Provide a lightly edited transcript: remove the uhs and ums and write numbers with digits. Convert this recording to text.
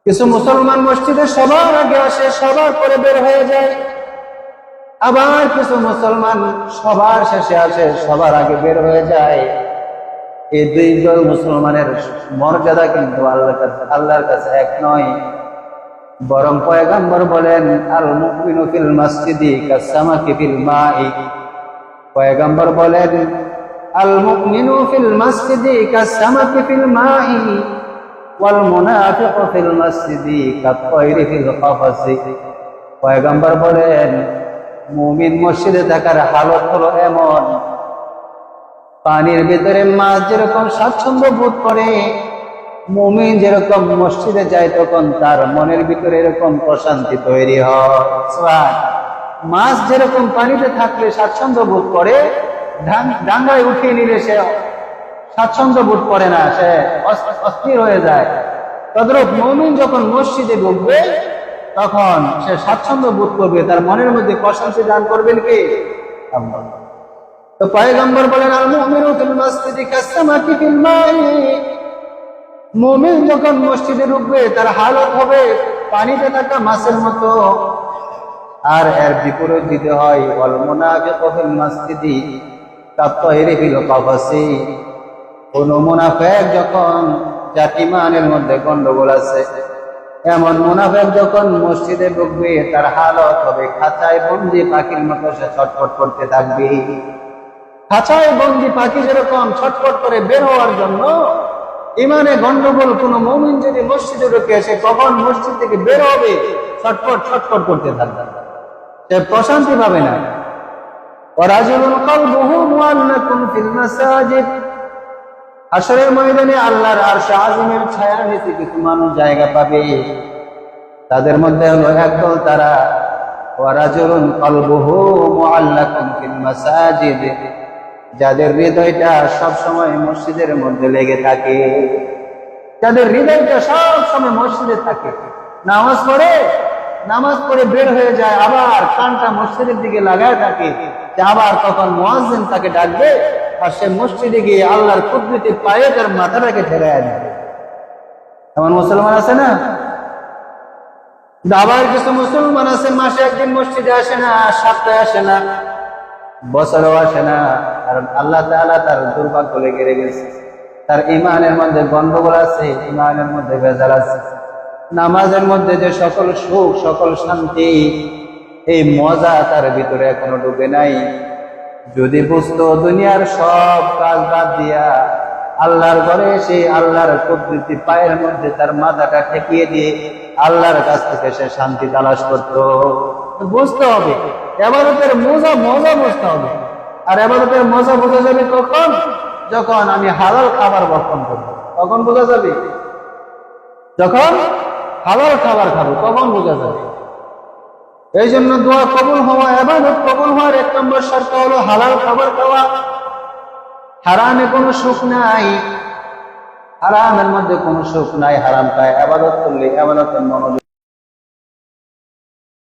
কিছু মুসলমান মসজিদে সবার আগে আসে, সবার পরে বের হয়ে যায়। আবার কিছু মুসলমান সবার শেষে আসে, সবার আগে বের হয়ে যায়। এই দুই দল মুসলমানের মর্যাদা কিন্তু আল্লাহর কাছে এক নয়। বরং পয়গম্বর বলেন, আল মুমিনু ফিল মাসজিদি কাসসামাকি ফিল মাই। পয়গম্বর বলেন, আল মুমিনু ফিল মাসজিদি কাসসামাকি ফিল মাই ওয়াল মুনাফিকু ফিল মাসজিদি কাত-তায়রি ফিল কাফাসি। পয়গম্বর বলেন, মুমিন মসজিদে থাকার হালত হলো এমন, পানির ভিতরে মাছ যেরকম স্বাচ্ছন্দ্য বোধ করে, মুমিন যেরকম মসজিদে যায় তখন তার মনের ভিতরে এরকম প্রশান্তি তৈরি হয়। মাছ যেরকম পানিতে থাকলে স্বাচ্ছন্দ্য বোধ করে, ডাঙ্গায় উঠিয়ে নিলে সে স্বাচ্ছন্দ্য বোধ করে না, সে অস্থির হয়ে যায়। তদ্রূপ মুমিন যখন মসজিদে ঢুকবে তখন সে স্বাচ্ছন্দ্য বোধ করবে, তার মনের মধ্যে প্রশান্তি দান করবেন কে? আল্লাহ। তো পয়গম্বর বলেন, আল মুমিনু ফিল মাসজিদি কাসসামাকি ফিল মাই। মুমিন যখন মসজিদে ঢুকবে তার হালত হবে পানিতে থাকা মাছের মতো। আর এর বিপরীত দিতে হয়, ওয়াল মুনাফিকু ফিল মাসজিদি কাত-তায়রি ফিল কাফাসি। কোন মুনাফিক যখন, যার ঈমানের মধ্যে গন্ডগোল আছে, এমন মুনাফিক যখন মসজিদে ঢুকবে তার হালত হবে খাঁচায় বন্দি পাখির মতো, সে ছটফট করতে থাকবে। খাঁচায় বন্দি পাখি যেরকম ছটফট করে বের হওয়ার জন্য, ইমানে গন্ডগোল কোন মুমিন যদি মসজিদে ঢুকে সে কখন মসজিদ থেকে বের হবে ছটফট ছটফট করতে থাকবে, সে প্রশান্তি পাবে না। ওয়ারাজুলুন কলবুহু মুআল্লাকুন ফিল মাসাজিদ। হাশরের ময়দানে আল্লাহর আরশে আযমের ছায়ার নিচে কিছু মানুষ জায়গা পাবে। তাদের মধ্যে হলো একদল তারা, ওয়ারাজুলুন কলবুহু মুআল্লাকুন ফিল মাসাজিদ, যাদের হৃদয়টা সব সময় মসজিদের মধ্যে লেগে থাকে, যাদের হৃদয়টা সব সময় মসজিদে থাকে। নামাজ পড়ে বের হয়ে যায়, আবার কানটা মসজিদের দিকে লাগায় থাকে, যে আবার তখন মুয়াজ্জিন তাকে ডাকবে, আর সে মসজিদে গিয়ে আল্লাহর কুদরতে পায়ে তার মাথাটাকে ঠেকায় দেবে। এমন মুসলমান আছে না? আবার কিছু মুসলমান আছে মাসে একদিন মসজিদে আসে না, সপ্তাহে আসে না, বছরও আসে না। আর আল্লাহ তাআলা তার দুর্ভাগ্য লেগে গেছে, তার ঈমানের মধ্যে গন্ডগোল আছে, ঈমানের মধ্যে ভেজাল আছে। নামাজের মধ্যে যে সকল সুখ, সকল শান্তি, এই মজা তার ভিতরে এখনো ঢুকে নাই। যদি বুঝতো দুনিয়ার সব কাজ বাদ দিয়া আল্লাহর ঘরে এসে আল্লাহর কুদরতি পায়ের মধ্যে তার মাথাটা ঠেকিয়ে দিয়ে আল্লাহর কাছ থেকে সে শান্তি তালাশ করতো। বুঝতে হবে ইবাদতের মজা বুঝতে হবে। আর ইবাদতের মজা বোঝা যাবে কখন? যখন আমি হালাল খাবার ভক্ষণ করব, তখন বোঝা যাবে। যখন হালাল খাবার খাবো তখন বোঝা যাবে। এই জন্য দোয়া কবুল হওয়া, ইবাদত কবুল হওয়ার 1 নম্বর শর্ত হলো হালাল খাবার খাওয়া। হারামে কোনো সুখ নাই, হারামের মধ্যে কোনো সুখ নাই। হারাম খায় ইবাদত করলে ইবাদতের মনোযোগ